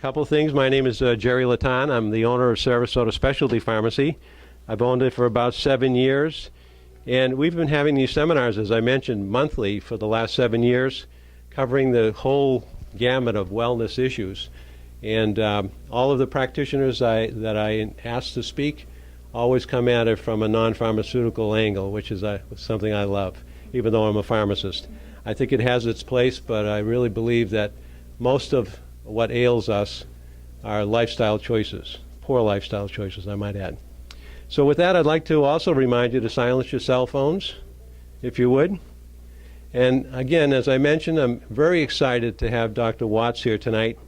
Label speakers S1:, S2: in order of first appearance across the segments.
S1: Couple things. My name is Jerry Latan. I'm the owner of Sarasota Specialty Pharmacy. I've owned it for about 7 years. And we've been having these seminars, as I mentioned, monthly for the last 7 years, covering the whole gamut of wellness issues. And all of the practitioners that I ask to speak always come at it from a non-pharmaceutical angle, which is something I love, even though I'm a pharmacist. I think it has its place, but I really believe that most of what ails us are lifestyle choices, poor lifestyle choices, I might add. So with that, I'd like to also remind you to silence your cell phones, if you would. And again, as I mentioned, I'm very excited to have Dr. Watts here tonight.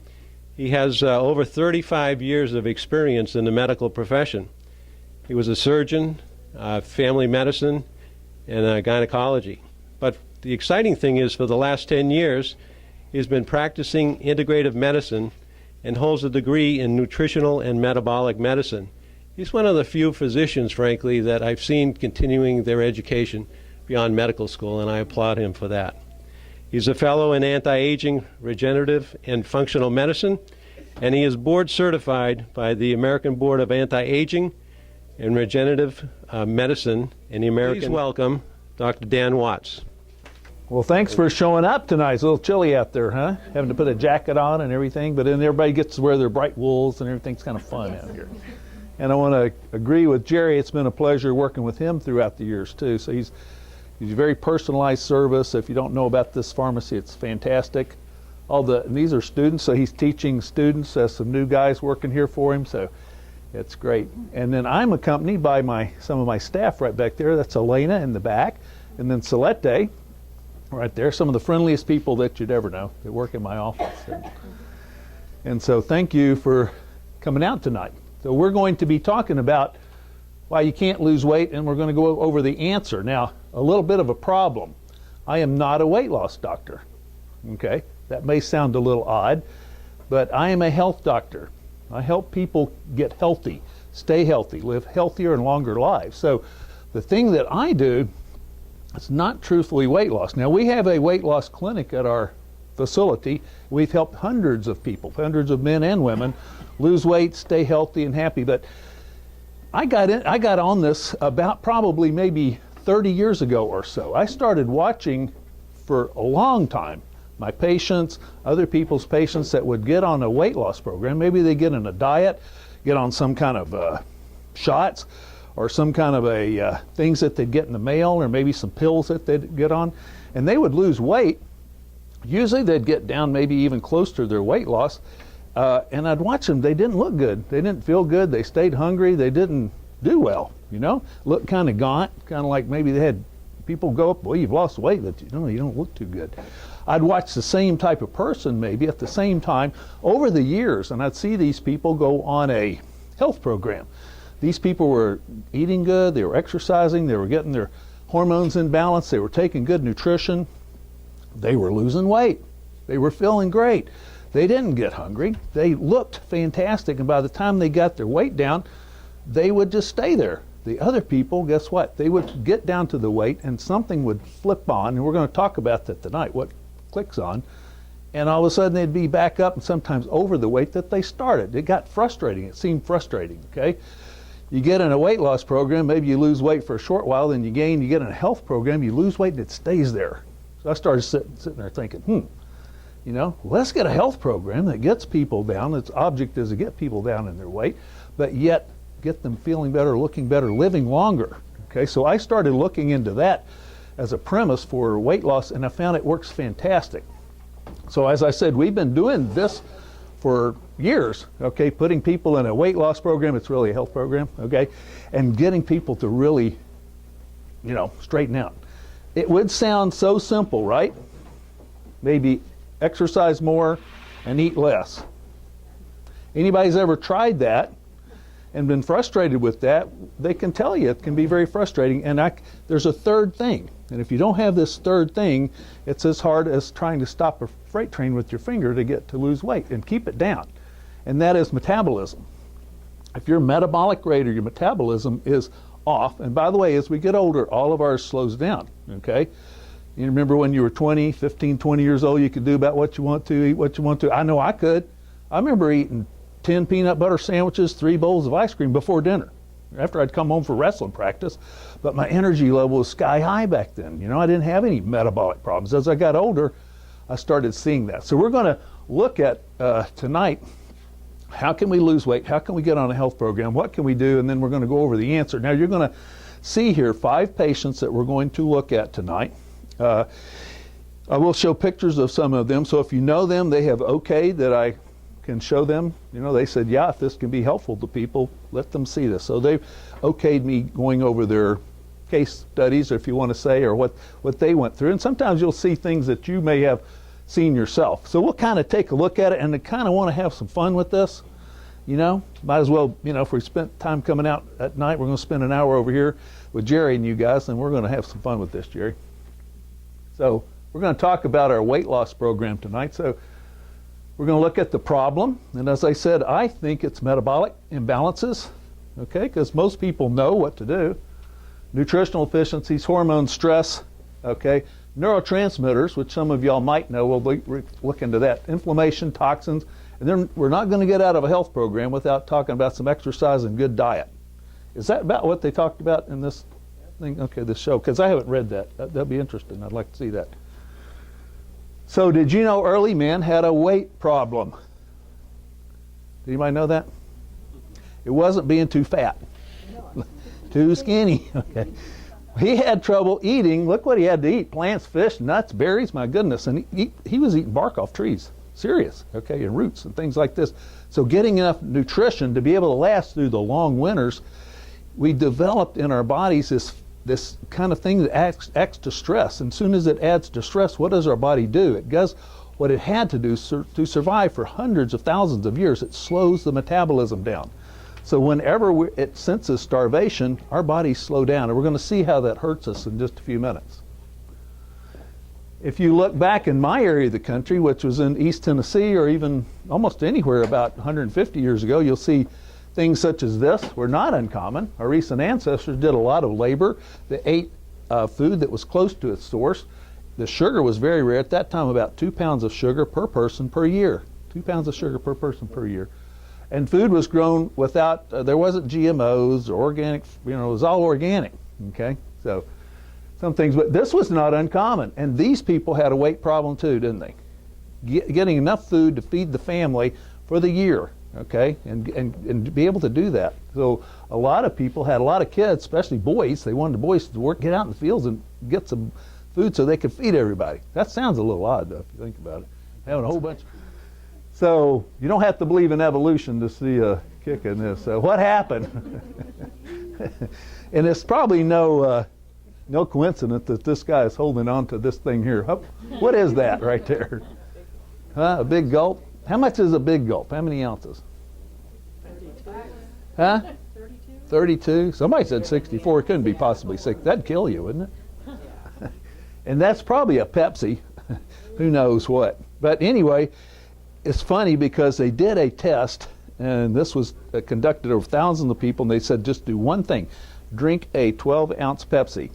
S1: He has over 35 years of experience in the medical profession. He was a surgeon, family medicine, and gynecology. But the exciting thing is, for the last 10 years, he's been practicing integrative medicine and holds a degree in nutritional and metabolic medicine. He's one of the few physicians, frankly, that I've seen continuing their education beyond medical school, and I applaud him for that. He's a fellow in anti-aging, regenerative, and functional medicine, and he is board certified by the American Board of Anti-Aging and Regenerative Medicine and the American. Please welcome Dr. Dan Watts.
S2: Well, thanks for showing up tonight. It's a little chilly out there, huh? Having to put a jacket on and everything, but then everybody gets to wear their bright wools and everything's kind of fun out here. And I want to agree with Jerry. It's been a pleasure working with him throughout the years too. So he's a very personalized service. If you don't know about this pharmacy, it's fantastic. These are students, so he's teaching students, some new guys working here for him, so it's great. And then I'm accompanied by some of my staff right back there. That's Elena in the back, and then Celeste right there, some of the friendliest people that you'd ever know that work in my office. And so thank you for coming out tonight. So we're going to be talking about why you can't lose weight, and we're going to go over the answer. Now, a little bit of a problem. I am not a weight loss doctor. Okay, that may sound a little odd, but I am a health doctor. I help people get healthy, stay healthy, live healthier and longer lives. So the thing that I do is not truthfully weight loss. Now, we have a weight loss clinic at our facility. We've helped hundreds of people, hundreds of men and women, lose weight, stay healthy and happy. But I got on this about probably maybe 30 years ago or so. I started watching for a long time my patients, other people's patients that would get on a weight loss program. Maybe they get on a diet, get on some kind of shots, or some kind of things that they'd get in the mail, or maybe some pills that they'd get on, and they would lose weight. Usually they'd get down maybe even close to their weight loss, and I'd watch them. They didn't look good. They didn't feel good. They stayed hungry. They didn't do well, you know? Looked kind of gaunt, kind of like maybe they had people go up, well, you've lost weight, but you don't look too good. I'd watch the same type of person maybe at the same time over the years, and I'd see these people go on a health program. These people were eating good, they were exercising, they were getting their hormones in balance, they were taking good nutrition, they were losing weight, they were feeling great. They didn't get hungry, they looked fantastic, and by the time they got their weight down, they would just stay there. The other people, guess what? They would get down to the weight and something would flip on, and we're going to talk about that tonight, what clicks on, and all of a sudden they'd be back up and sometimes over the weight that they started. It got frustrating. It seemed frustrating, okay? You get in a weight loss program, maybe you lose weight for a short while, then you gain. You get in a health program, you lose weight and it stays there. So I started sitting there thinking, let's get a health program that gets people down. Its object is to get people down in their weight, but yet get them feeling better, looking better, living longer. Okay, so I started looking into that as a premise for weight loss, and I found it works fantastic. So as I said, we've been doing this for years, okay, putting people in a weight loss program. It's really a health program, okay, and getting people to really, straighten out. It would sound so simple, right? Maybe exercise more and eat less. Anybody's ever tried that and been frustrated with that, they can tell you it can be very frustrating. And there's a third thing. And if you don't have this third thing, it's as hard as trying to stop a freight train with your finger to lose weight and keep it down. And that is metabolism. If your metabolic rate or your metabolism is off, and by the way, as we get older, all of ours slows down, okay? You remember when you were 20, 15, 20 years old, you could do about what you want to, eat what you want to. I know I could. I remember eating 10 peanut butter sandwiches, 3 bowls of ice cream before dinner, after I'd come home for wrestling practice. But my energy level was sky high back then. You know, I didn't have any metabolic problems. As I got older, I started seeing that. So we're going to look at tonight, how can we lose weight? How can we get on a health program? What can we do? And then we're going to go over the answer. Now you're going to see here 5 patients that we're going to look at tonight. I will show pictures of some of them. So if you know them, they have okayed that I can show them. You know, they said, yeah, if this can be helpful to people, let them see this. So they've okayed me going over their case studies, if you want to say, or what they went through. And sometimes you'll see things that you may have seen yourself. So we'll kind of take a look at it, and I kind of want to have some fun with this. You know, might as well, you know, if we spent time coming out at night, we're going to spend an hour over here with Jerry and you guys, and we're going to have some fun with this, Jerry. So we're going to talk about our weight loss program tonight. So we're going to look at the problem, and as I said, I think it's metabolic imbalances, okay, because most people know what to do. Nutritional deficiencies, hormone stress, okay, neurotransmitters, which some of y'all might know, we'll look into that, inflammation, toxins, and then we're not going to get out of a health program without talking about some exercise and good diet. Is that about what they talked about in this thing? Okay, this show, because I haven't read that. That'd be interesting. I'd like to see that. So did you know early men had a weight problem? Did anybody know that? It wasn't being too fat. Too skinny. Okay. He had trouble eating. Look what he had to eat. Plants, fish, nuts, berries, my goodness. And he was eating bark off trees. Serious. Okay, and roots and things like this. So getting enough nutrition to be able to last through the long winters, we developed in our bodies this kind of thing that acts to stress. And as soon as it adds to stress, what does our body do? It does what it had to do to survive for hundreds of thousands of years. It slows the metabolism down. So whenever it senses starvation, our bodies slow down. And we're going to see how that hurts us in just a few minutes. If you look back in my area of the country, which was in East Tennessee or even almost anywhere about 150 years ago, you'll see things such as this were not uncommon. Our recent ancestors did a lot of labor. They ate food that was close to its source. The sugar was very rare. At that time, about 2 pounds of sugar per person per year. 2 pounds of sugar per person per year. And food was grown without, there wasn't GMOs or organic, you know, it was all organic, okay? So some things, but this was not uncommon. And these people had a weight problem too, didn't they? Getting enough food to feed the family for the year, okay? And to be able to do that. So a lot of people had a lot of kids, especially boys. They wanted the boys to get out in the fields and get some food so they could feed everybody. That sounds a little odd though, if you think about it. Having a whole bunch. So you don't have to believe in evolution to see a kick in this. So what happened? And it's probably no coincidence that this guy is holding on to this thing here. What is that right there? Huh? A big gulp? How much is a big gulp? How many ounces?
S3: 32.
S2: Huh?
S3: 32.
S2: 32? Somebody said 64. It couldn't be possibly 6. That'd kill you, wouldn't it? And that's probably a Pepsi. Who knows what. But anyway, it's funny because they did a test, and this was conducted over thousands of people, and they said just do one thing. Drink a 12-ounce Pepsi.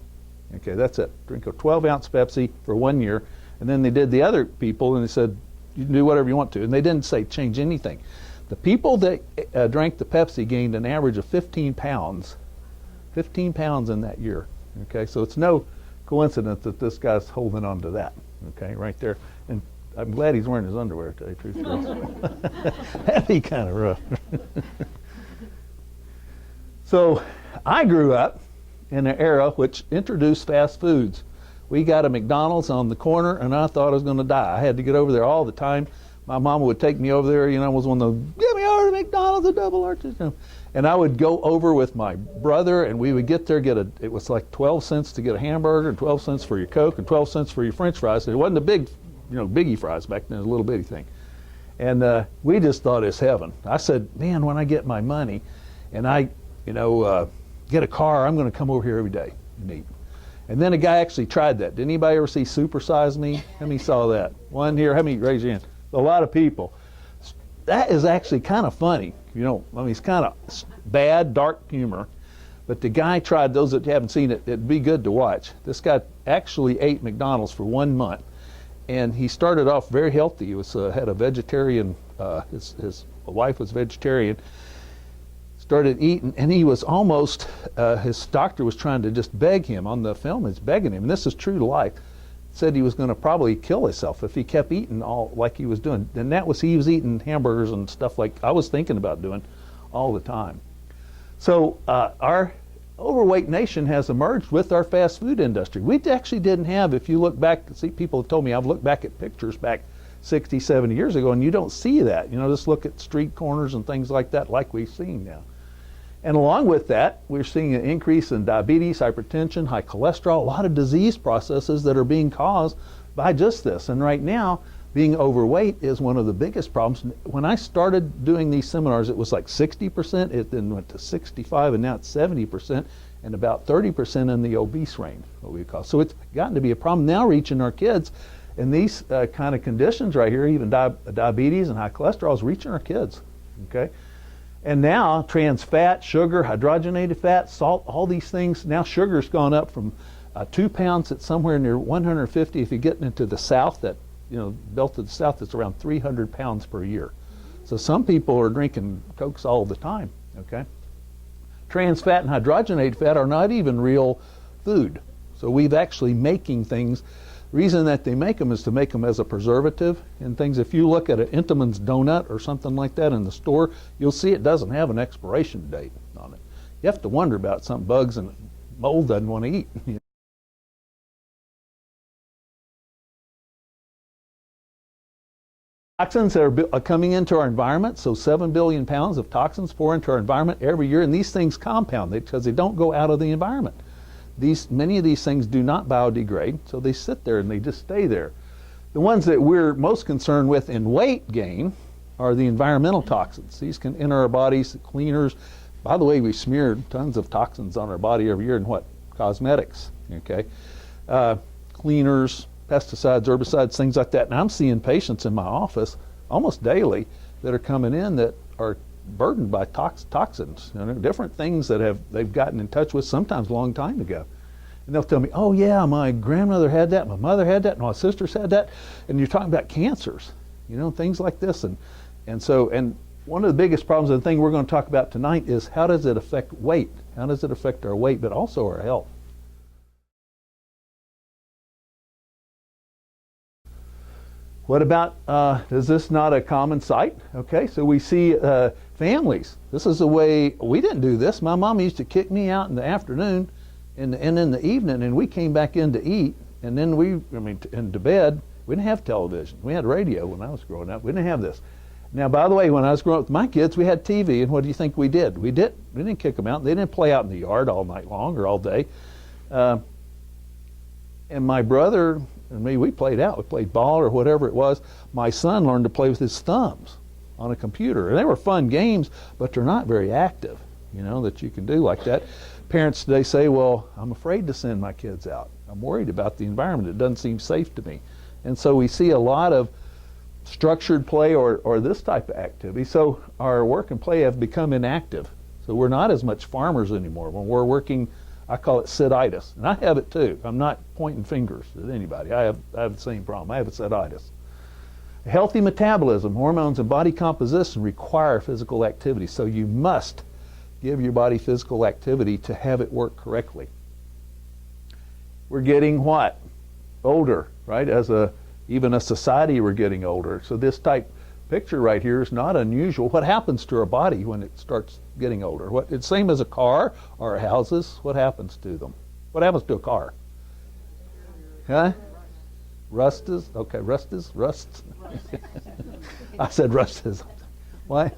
S2: Okay, that's it. Drink a 12-ounce Pepsi for 1 year. And then they did the other people, and they said, you can do whatever you want to. And they didn't say change anything. The people that drank the Pepsi gained an average of 15 pounds. 15 pounds in that year. Okay, so it's no coincidence that this guy's holding on to that. Okay, right there. And I'm glad he's wearing his underwear, to tell you the truth. That'd be kind of rough. So I grew up in an era which introduced fast foods. We got a McDonald's on the corner, and I thought I was going to die. I had to get over there all the time. My mama would take me over there, you know, I was one of those, get me over to McDonald's, a double arches. And I would go over with my brother, and we would get there, it was like 12 cents to get a hamburger, and 12 cents for your Coke, and 12 cents for your French fries. It wasn't a big, you know, biggie fries back then, it was a little bitty thing. And we just thought it's heaven. I said, man, when I get my money and I, you know, get a car, I'm going to come over here every day and eat. And then a guy actually tried that. Did anybody ever see Super Size Me? How many saw that? One here. How many? Raise your hand. A lot of people. That is actually kind of funny. You know, I mean, it's kind of bad, dark humor. But the guy tried, those that haven't seen it, it'd be good to watch. This guy actually ate McDonald's for 1 month. And he started off very healthy. He was had a vegetarian his wife was vegetarian, started eating, and he was almost, his doctor was trying to just beg him on the film, is begging him, and this is true to life, said he was going to probably kill himself if he kept eating all like he was doing. And that was, he was eating hamburgers and stuff like I was thinking about doing all the time. So our overweight nation has emerged with our fast food industry. We actually didn't have, if you look back, see, people have told me, I've looked back at pictures back 60, 70 years ago, and you don't see that. You know, just look at street corners and things like that like we've seen now. And along with that, we're seeing an increase in diabetes, hypertension, high cholesterol, a lot of disease processes that are being caused by just this. And right now, being overweight is one of the biggest problems. When I started doing these seminars, it was like 60%, it then went to 65, and now it's 70%, and about 30% in the obese range, what we call. So it's gotten to be a problem now reaching our kids. And these kind of conditions right here, even diabetes and high cholesterol is reaching our kids, okay? And now trans fat, sugar, hydrogenated fat, salt, all these things, now sugar's gone up from 2 pounds at somewhere near 150. If you get into the south, that, you know, belt of the south, it's around 300 pounds per year. So some people are drinking Cokes all the time, okay? Trans fat and hydrogenated fat are not even real food. So we've actually making things. The reason that they make them is to make them as a preservative and things. If you look at an Entenmann's donut or something like that in the store, you'll see it doesn't have an expiration date on it. You have to wonder about some bugs and mold doesn't want to eat. Toxins are coming into our environment, so 7 billion pounds of toxins pour into our environment every year, and these things compound because they don't go out of the environment. Many of these things do not biodegrade, so they sit there and they just stay there. The ones that we're most concerned with in weight gain are the environmental toxins. These can enter our bodies, cleaners. By the way, we smear tons of toxins on our body every year in what? Cosmetics, okay? Cleaners, pesticides, herbicides, things like that. And I'm seeing patients in my office almost daily that are coming in that are burdened by toxins, you know, different things that they've gotten in touch with sometimes a long time ago. And they'll tell me, oh yeah, my grandmother had that, my mother had that, and my sisters had that. And you're talking about cancers, you know, things like this. And so one of the biggest problems, and the thing we're going to talk about tonight, is how does it affect weight? How does it affect our weight, but also our health? What about, is this not a common sight? Okay, so we see families. This is the way, we didn't do this. My mom used to kick me out in the afternoon and in the evening, and we came back in to eat, and then into bed. We didn't have television. We had radio when I was growing up. We didn't have this. Now, by the way, when I was growing up with my kids, we had TV, and what do you think we did? We didn't kick them out. They didn't play out in the yard all night long or all day. And my brother and me, we played out. We played ball or whatever it was. My son learned to play with his thumbs on a computer. And they were fun games, but they're not very active, you know, that you can do like that. Parents today say, well, I'm afraid to send my kids out. I'm worried about the environment. It doesn't seem safe to me. And so we see a lot of structured play or this type of activity. So our work and play have become inactive. So we're not as much farmers anymore. When we're working, I call it sititis. And I have it too. I'm not pointing fingers at anybody. I have the same problem. I have a sititis. A healthy metabolism, hormones, and body composition require physical activity. So you must give your body physical activity to have it work correctly. We're getting what? Older, right? Even a society, we're getting older. So this type picture right here is not unusual. What happens to our body when it starts getting older? It's the same as a car or houses. What happens to them? What happens to a car? Huh? Rusts? Okay, rusts? I said rusts. Why?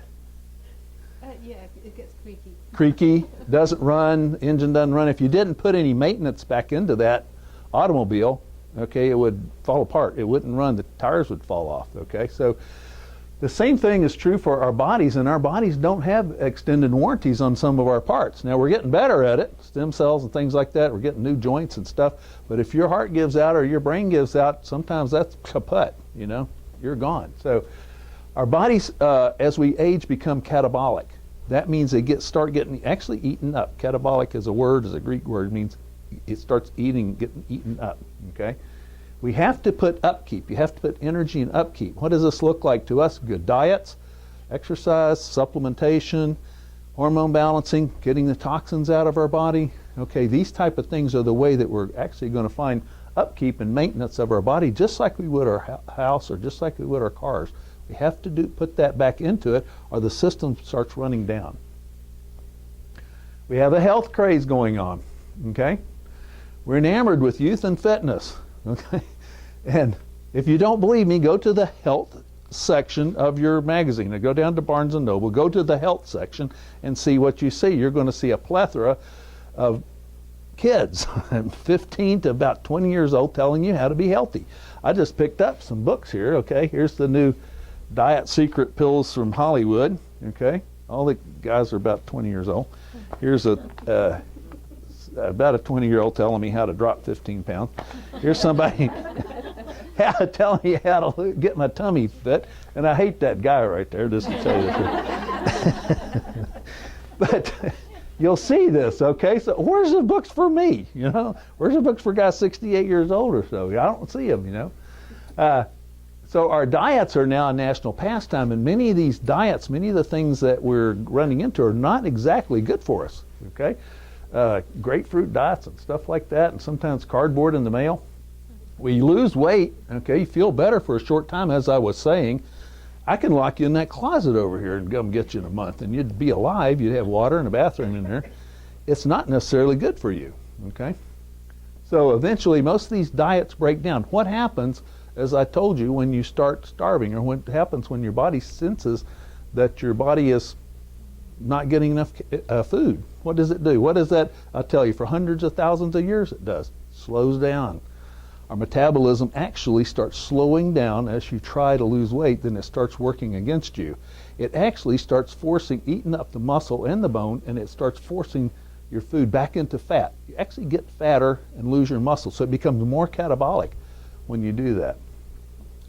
S3: Yeah, it gets creaky.
S2: Creaky, doesn't run, engine doesn't run. If you didn't put any maintenance back into that automobile, okay, it would fall apart. It wouldn't run. The tires would fall off, okay? So the same thing is true for our bodies, and our bodies don't have extended warranties on some of our parts. Now, we're getting better at it, stem cells and things like that. We're getting new joints and stuff. But if your heart gives out or your brain gives out, sometimes that's kaput, you know? You're gone. So our bodies, as we age, become catabolic. That means they start getting actually eaten up. Catabolic is a word, is a Greek word. It means it starts getting eaten up, okay? We have to put upkeep. You have to put energy in upkeep. What does this look like to us? Good diets, exercise, supplementation, hormone balancing, getting the toxins out of our body. Okay, these type of things are the way that we're actually going to find upkeep and maintenance of our body, just like we would our house or just like we would our cars. We have to put that back into it, or the system starts running down. We have a health craze going on. Okay, we're enamored with youth and fitness. Okay, and if you don't believe me, go to the health section of your magazine. Now go down to Barnes & Noble, go to the health section and see what you see. You're going to see a plethora of kids, 15 to about 20 years old, telling you how to be healthy. I just picked up some books here. Okay, here's the new diet secret pills from Hollywood. Okay, all the guys are about 20 years old. Here's about a 20-year-old telling me how to drop 15 pounds. Here's somebody telling me how to get my tummy fit, and I hate that guy right there, just to tell you the truth. But you'll see this, okay? So where's the books for me, you know? Where's the books for guys 68 years old or so? I don't see them, you know? So our diets are now a national pastime, and many of these diets, many of the things that we're running into are not exactly good for us, okay? Grapefruit diets and stuff like that, and sometimes cardboard in the mail. We lose weight, okay, you feel better for a short time, as I was saying. I can lock you in that closet over here and come get you in a month, and you'd be alive, you'd have water and a bathroom in there. It's not necessarily good for you, okay? So eventually most of these diets break down. What happens, as I told you, when you start starving, or what happens when your body senses that your body is not getting enough food? What does it do? What does that, I'll tell you, for hundreds of thousands of years it does. Slows down. Our metabolism actually starts slowing down as you try to lose weight, then it starts working against you. It actually starts eating up the muscle and the bone, and it starts forcing your food back into fat. You actually get fatter and lose your muscle, so it becomes more catabolic when you do that.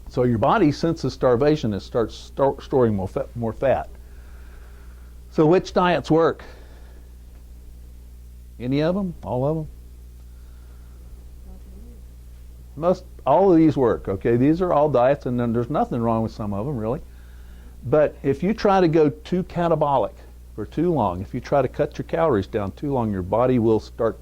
S2: So your body senses starvation and starts storing more fat. So which diets work? Any of them? All of them? All of these work, okay? These are all diets, and then there's nothing wrong with some of them, really. But if you try to go too catabolic for too long, if you try to cut your calories down too long, your body will start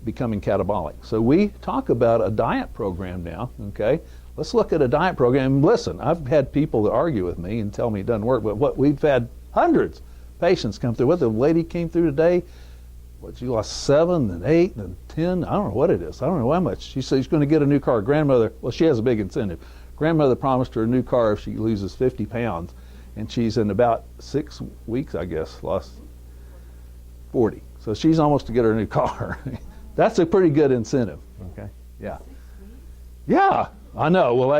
S2: becoming catabolic. So we talk about a diet program now, okay? Let's look at a diet program. Listen, I've had people that argue with me and tell me it doesn't work, but we've had hundreds of patients come through. What the lady came through today, she lost 7 and 8 and 10. I don't know what it is. I don't know how much. She said she's going to get a new car. Grandmother, well, she has a big incentive. Grandmother promised her a new car if she loses 50 pounds. And she's in about 6 weeks, I guess, lost 40. So she's almost to get her a new car. That's a pretty good incentive. Okay. Yeah. Yeah, I know. Well,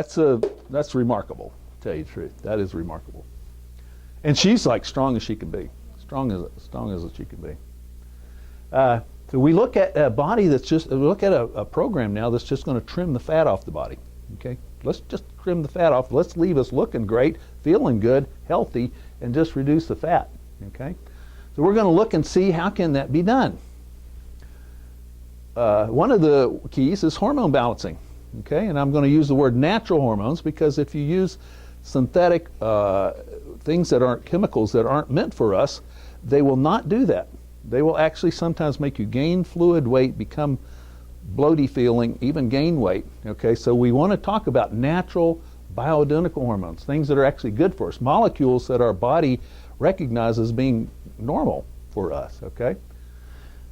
S2: that's remarkable, to tell you the truth. That is remarkable. And she's like strong as she can be. Strong as she can be. So we look at a body we look at a program now that's just going to trim the fat off the body. Okay, let's just trim the fat off. Let's leave us looking great, feeling good, healthy, and just reduce the fat. Okay, so we're going to look and see how can that be done. One of the keys is hormone balancing. Okay, and I'm going to use the word natural hormones because if you use synthetic things that aren't chemicals that aren't meant for us, they will not do that. They will actually sometimes make you gain fluid weight, become bloaty feeling, even gain weight. Okay, so we want to talk about natural bioidentical hormones, things that are actually good for us, molecules that our body recognizes being normal for us. Okay,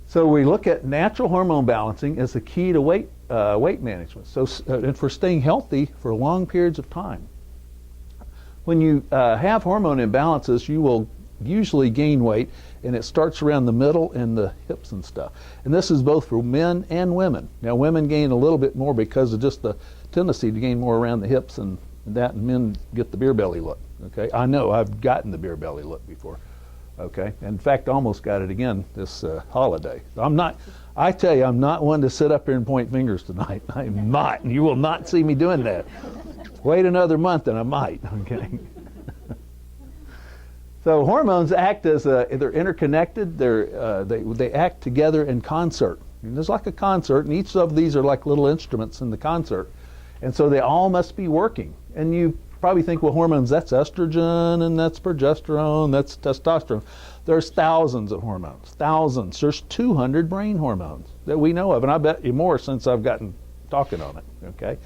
S2: so we look at natural hormone balancing as the key to weight management. So and for staying healthy for long periods of time. When you have hormone imbalances, you will usually gain weight, and it starts around the middle and the hips and stuff. And this is both for men and women. Now women gain a little bit more because of just the tendency to gain more around the hips and that, and men get the beer belly look. Okay, I know I've gotten the beer belly look before. Okay, in fact, almost got it again this holiday. I tell you, I'm not one to sit up here and point fingers tonight. I'm not, and you will not see me doing that. Wait another month and I might. Okay. So hormones act as they're interconnected. They act together in concert. And there's like a concert, and each of these are like little instruments in the concert. And so they all must be working. And you probably think, well, hormones, that's estrogen, and that's progesterone, that's testosterone. There's thousands of hormones, thousands. There's 200 brain hormones that we know of, and I bet you more since I've gotten talking on it, okay?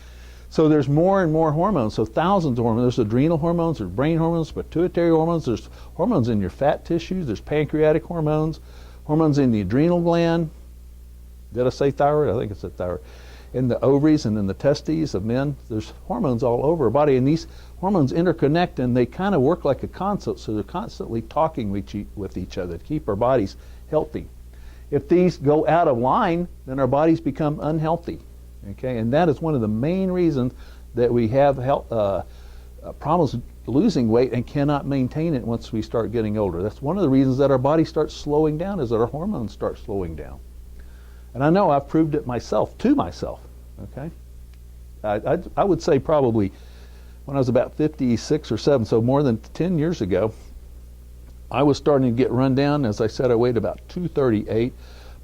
S2: So there's more and more hormones, so thousands of hormones. There's adrenal hormones, there's brain hormones, pituitary hormones, there's hormones in your fat tissues, there's pancreatic hormones, hormones in the adrenal gland. Did I say thyroid? I think it's a thyroid. In the ovaries and in the testes of men, there's hormones all over our body, and these hormones interconnect, and they kind of work like a concert, so they're constantly talking with each other to keep our bodies healthy. If these go out of line, then our bodies become unhealthy, okay? And that is one of the main reasons that we have problems losing weight and cannot maintain it once we start getting older. That's one of the reasons that our body starts slowing down, is that our hormones start slowing down. And I know I've proved it to myself, okay? I would say probably when I was about 56 or 7, so more than 10 years ago, I was starting to get run down. As I said, I weighed about 238.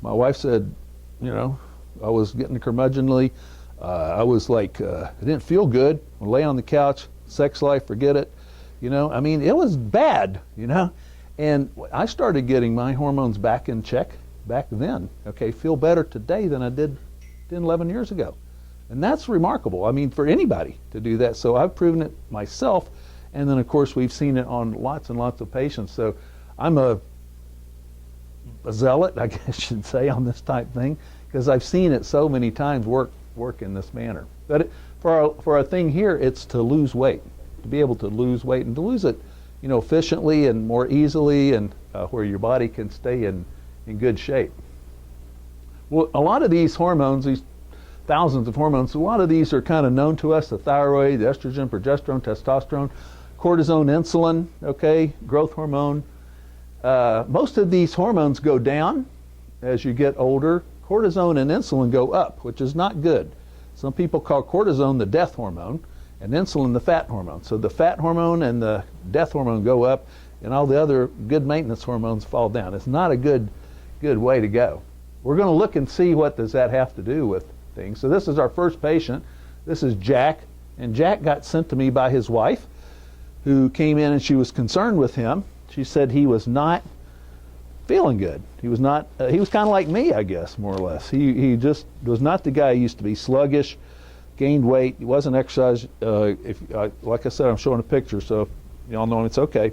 S2: My wife said, you know, I was getting curmudgeonly. I was like, I didn't feel good. I lay on the couch, sex life, forget it. You know, I mean, it was bad, you know? And I started getting my hormones back in check back then, okay? Feel better today than I did 10, 11 years ago. And that's remarkable, I mean, for anybody to do that. So I've proven it myself, and then of course we've seen it on lots and lots of patients. So I'm a zealot, I guess I should say, on this type thing, because I've seen it so many times work in this manner. But for a thing here, it's to lose weight, to be able to lose weight, and to lose it, you know, efficiently and more easily, and where your body can stay in good shape. Well, a lot of these hormones, these thousands of hormones, a lot of these are kind of known to us: the thyroid, the estrogen, progesterone, testosterone, cortisone, insulin, okay, growth hormone. Most of these hormones go down as you get older. Cortisone and insulin go up, which is not good. Some people call cortisone the death hormone and insulin the fat hormone. So the fat hormone and the death hormone go up, and all the other good maintenance hormones fall down. It's not a good way to go. We're going to look and see what does that have to do with things. So this is our first patient. This is Jack, and Jack got sent to me by his wife, who came in and she was concerned with him. She said he was not feeling good. He was not. He was kind of like me, I guess, more or less. He just was not the guy he used to be. Sluggish, gained weight. He wasn't exercising. Like I said, I'm showing a picture, so if y'all know him, it's okay.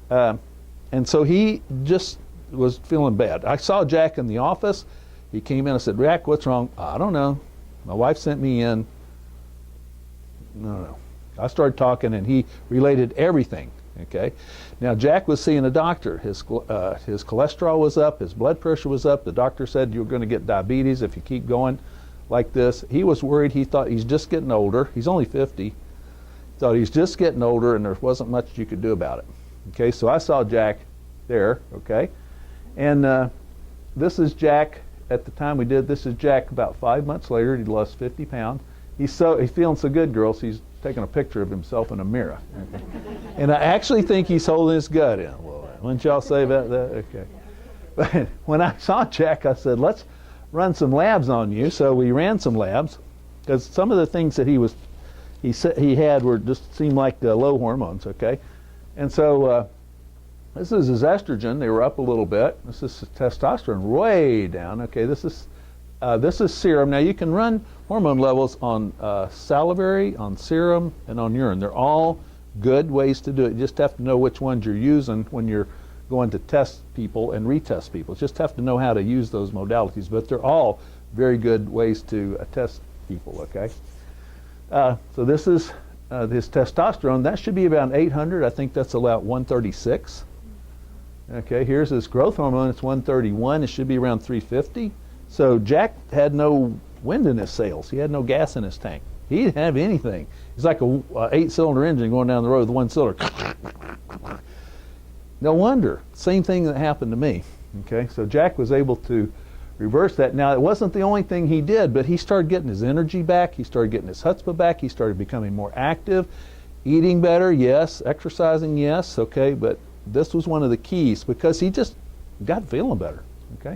S2: And so he just was feeling bad. I saw Jack in the office. He came in. I said, "Jack, what's wrong?" "I don't know. My wife sent me in." No. I started talking, and he related everything. Okay. Now Jack was seeing a doctor. His cholesterol was up. His blood pressure was up. The doctor said you're going to get diabetes if you keep going like this. He was worried. He thought he's just getting older. He's only 50. He thought he's just getting older, and there wasn't much you could do about it. Okay. So I saw Jack there. Okay. And this is Jack at the time we did. This is Jack about 5 months later. He lost 50 pounds. He's feeling so good, girls. He's taking a picture of himself in a mirror. Okay. And I actually think he's holding his gut in. Well, wouldn't y'all say about that? Okay. But when I saw Jack, I said, let's run some labs on you. So we ran some labs, because some of the things that he had were just seemed like low hormones. Okay. And so this is his estrogen. They were up a little bit. This is his testosterone way down. Okay. This is serum. Now you can run hormone levels on salivary, on serum, and on urine. They're all good ways to do it. You just have to know which ones you're using when you're going to test people and retest people. You just have to know how to use those modalities, but they're all very good ways to test people, okay? So this is his testosterone. That should be about 800. I think that's about 136. Okay, here's his growth hormone. It's 131. It should be around 350. So Jack had no wind in his sails. He had no gas in his tank. He didn't have anything. It's like a 8-cylinder engine going down the road with one cylinder. No wonder. Same thing that happened to me. Okay, so Jack was able to reverse that. Now, it wasn't the only thing he did, but he started getting his energy back. He started getting his chutzpah back. He started becoming more active, eating better, yes, exercising, yes, okay, but this was one of the keys, because he just got feeling better.